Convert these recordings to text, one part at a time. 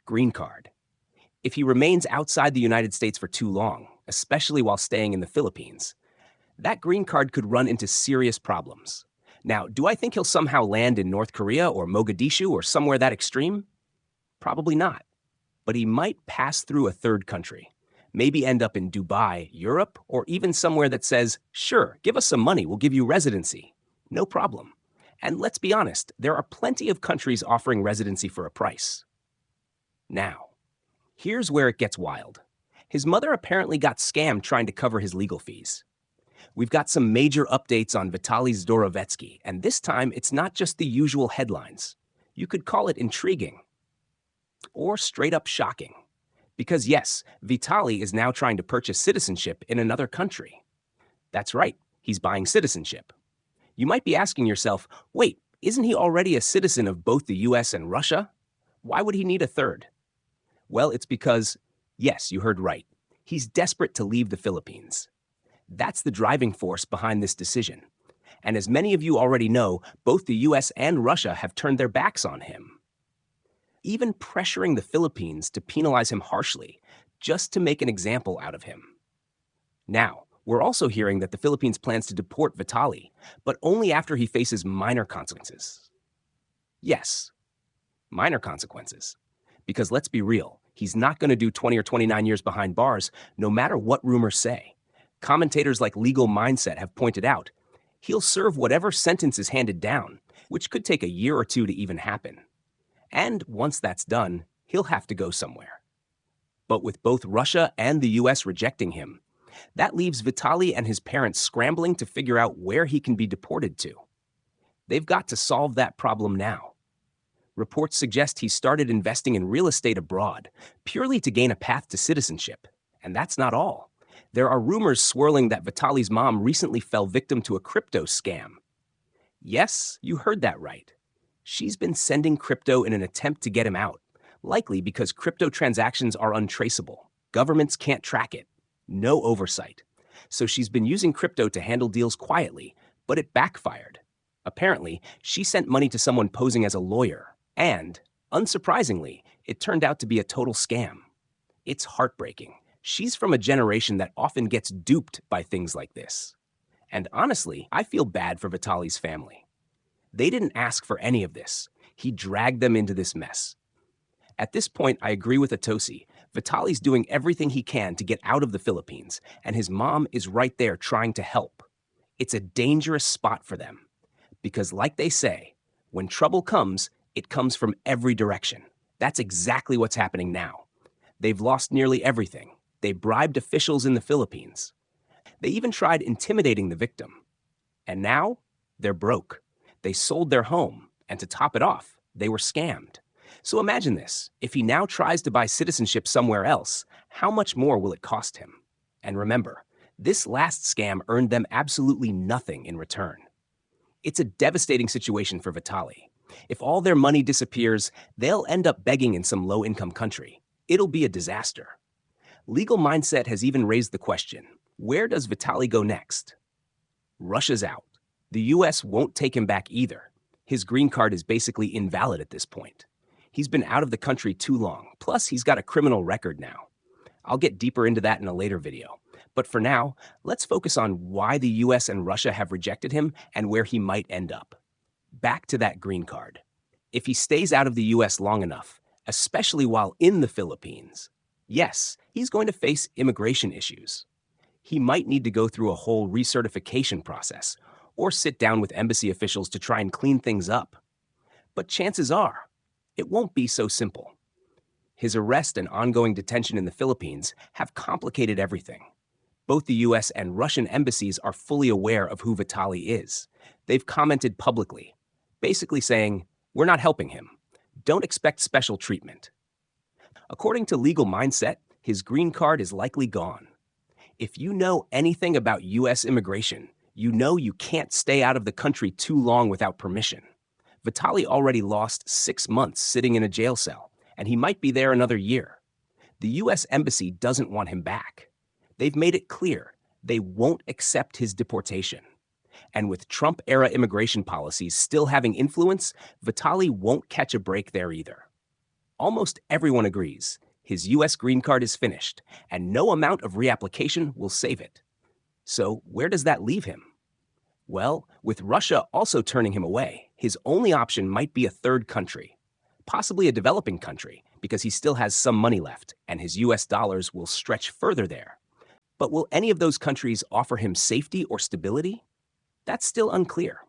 green card. If he remains outside the United States for too long, especially while staying in the Philippines, that green card could run into serious problems. Now, do I think he'll somehow land in North Korea or Mogadishu or somewhere that extreme? Probably not. But he might pass through a third country. Maybe end up in Dubai, Europe, or even somewhere that says, sure, give us some money, we'll give you residency. No problem. And let's be honest, there are plenty of countries offering residency for a price. Now, here's where it gets wild. His mother apparently got scammed trying to cover his legal fees. We've got some major updates on Vitali Zdorovetskiy, and this time it's not just the usual headlines. You could call it intriguing. Or straight up shocking. Because yes, Vitali is now trying to purchase citizenship in another country. That's right, he's buying citizenship. You might be asking yourself, wait, isn't he already a citizen of both the US and Russia? Why would he need a third? Well, it's because, yes, you heard right, he's desperate to leave the Philippines. That's the driving force behind this decision. And as many of you already know, both the US and Russia have turned their backs on him, even pressuring the Philippines to penalize him harshly, just to make an example out of him. Now, we're also hearing that the Philippines plans to deport Vitali, but only after he faces minor consequences. Yes, minor consequences. Because let's be real, he's not going to do 20 or 29 years behind bars, no matter what rumors say. Commentators like Legal Mindset have pointed out, he'll serve whatever sentence is handed down, which could take a year or two to even happen. And once that's done, he'll have to go somewhere. But with both Russia and the US rejecting him, that leaves Vitali and his parents scrambling to figure out where he can be deported to. They've got to solve that problem now. Reports suggest he started investing in real estate abroad, purely to gain a path to citizenship. And that's not all. There are rumors swirling that Vitali's mom recently fell victim to a crypto scam. Yes, you heard that right. She's been sending crypto in an attempt to get him out, likely because crypto transactions are untraceable. Governments can't track it. No oversight. So she's been using crypto to handle deals quietly, but it backfired. Apparently, she sent money to someone posing as a lawyer, and, unsurprisingly, it turned out to be a total scam. It's heartbreaking. She's from a generation that often gets duped by things like this. And honestly, I feel bad for Vitali's family. They didn't ask for any of this. He dragged them into this mess. At this point, I agree with Atosi. Vitali's doing everything he can to get out of the Philippines, and his mom is right there trying to help. It's a dangerous spot for them. Because like they say, when trouble comes, it comes from every direction. That's exactly what's happening now. They've lost nearly everything. They bribed officials in the Philippines. They even tried intimidating the victim. And now, they're broke. They sold their home, and to top it off, they were scammed. So imagine this. If he now tries to buy citizenship somewhere else, how much more will it cost him? And remember, this last scam earned them absolutely nothing in return. It's a devastating situation for Vitali. If all their money disappears, they'll end up begging in some low-income country. It'll be a disaster. Legal Mindset has even raised the question, where does Vitali go next? Russia's out. The US won't take him back either. His green card is basically invalid at this point. He's been out of the country too long, plus he's got a criminal record now. I'll get deeper into that in a later video. But for now, let's focus on why the US and Russia have rejected him and where he might end up. Back to that green card. If he stays out of the US long enough, especially while in the Philippines, yes, he's going to face immigration issues. He might need to go through a whole recertification process, or sit down with embassy officials to try and clean things up. But chances are, it won't be so simple. His arrest and ongoing detention in the Philippines have complicated everything. Both the US and Russian embassies are fully aware of who Vitali is. They've commented publicly, basically saying, we're not helping him. Don't expect special treatment. According to Legal Mindset, his green card is likely gone. If you know anything about US immigration, you know you can't stay out of the country too long without permission. Vitali already lost 6 months sitting in a jail cell, and he might be there another year. The US Embassy doesn't want him back. They've made it clear they won't accept his deportation. And with Trump-era immigration policies still having influence, Vitali won't catch a break there either. Almost everyone agrees his US green card is finished, and no amount of reapplication will save it. So, where does that leave him? Well, with Russia also turning him away, his only option might be a third country, possibly a developing country, because he still has some money left and his US dollars will stretch further there. But will any of those countries offer him safety or stability? That's still unclear.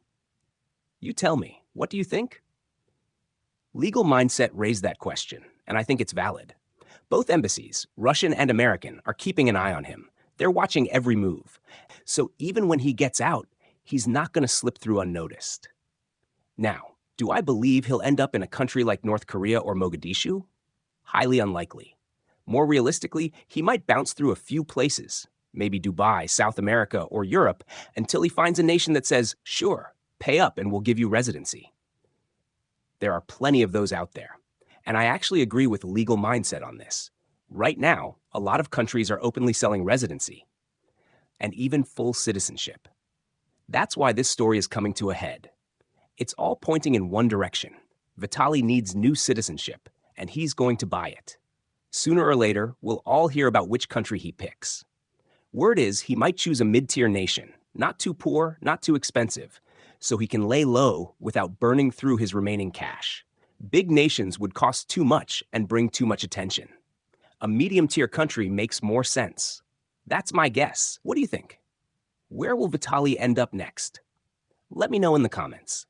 You tell me, what do you think? Legal Mindset raised that question, and I think it's valid. Both embassies, Russian and American, are keeping an eye on him. They're watching every move. So even when he gets out, he's not going to slip through unnoticed. Now, do I believe he'll end up in a country like North Korea or Mogadishu? Highly unlikely. More realistically, he might bounce through a few places, maybe Dubai, South America, or Europe, until he finds a nation that says, sure, pay up and we'll give you residency. There are plenty of those out there. And I actually agree with Legal Mindset on this. Right now, a lot of countries are openly selling residency and even full citizenship. That's why this story is coming to a head. It's all pointing in one direction. Vitali needs new citizenship, and he's going to buy it. Sooner or later, we'll all hear about which country he picks. Word is he might choose a mid-tier nation, not too poor, not too expensive, so he can lay low without burning through his remaining cash. Big nations would cost too much and bring too much attention. A medium-tier country makes more sense. That's my guess. What do you think? Where will Vitali end up next? Let me know in the comments.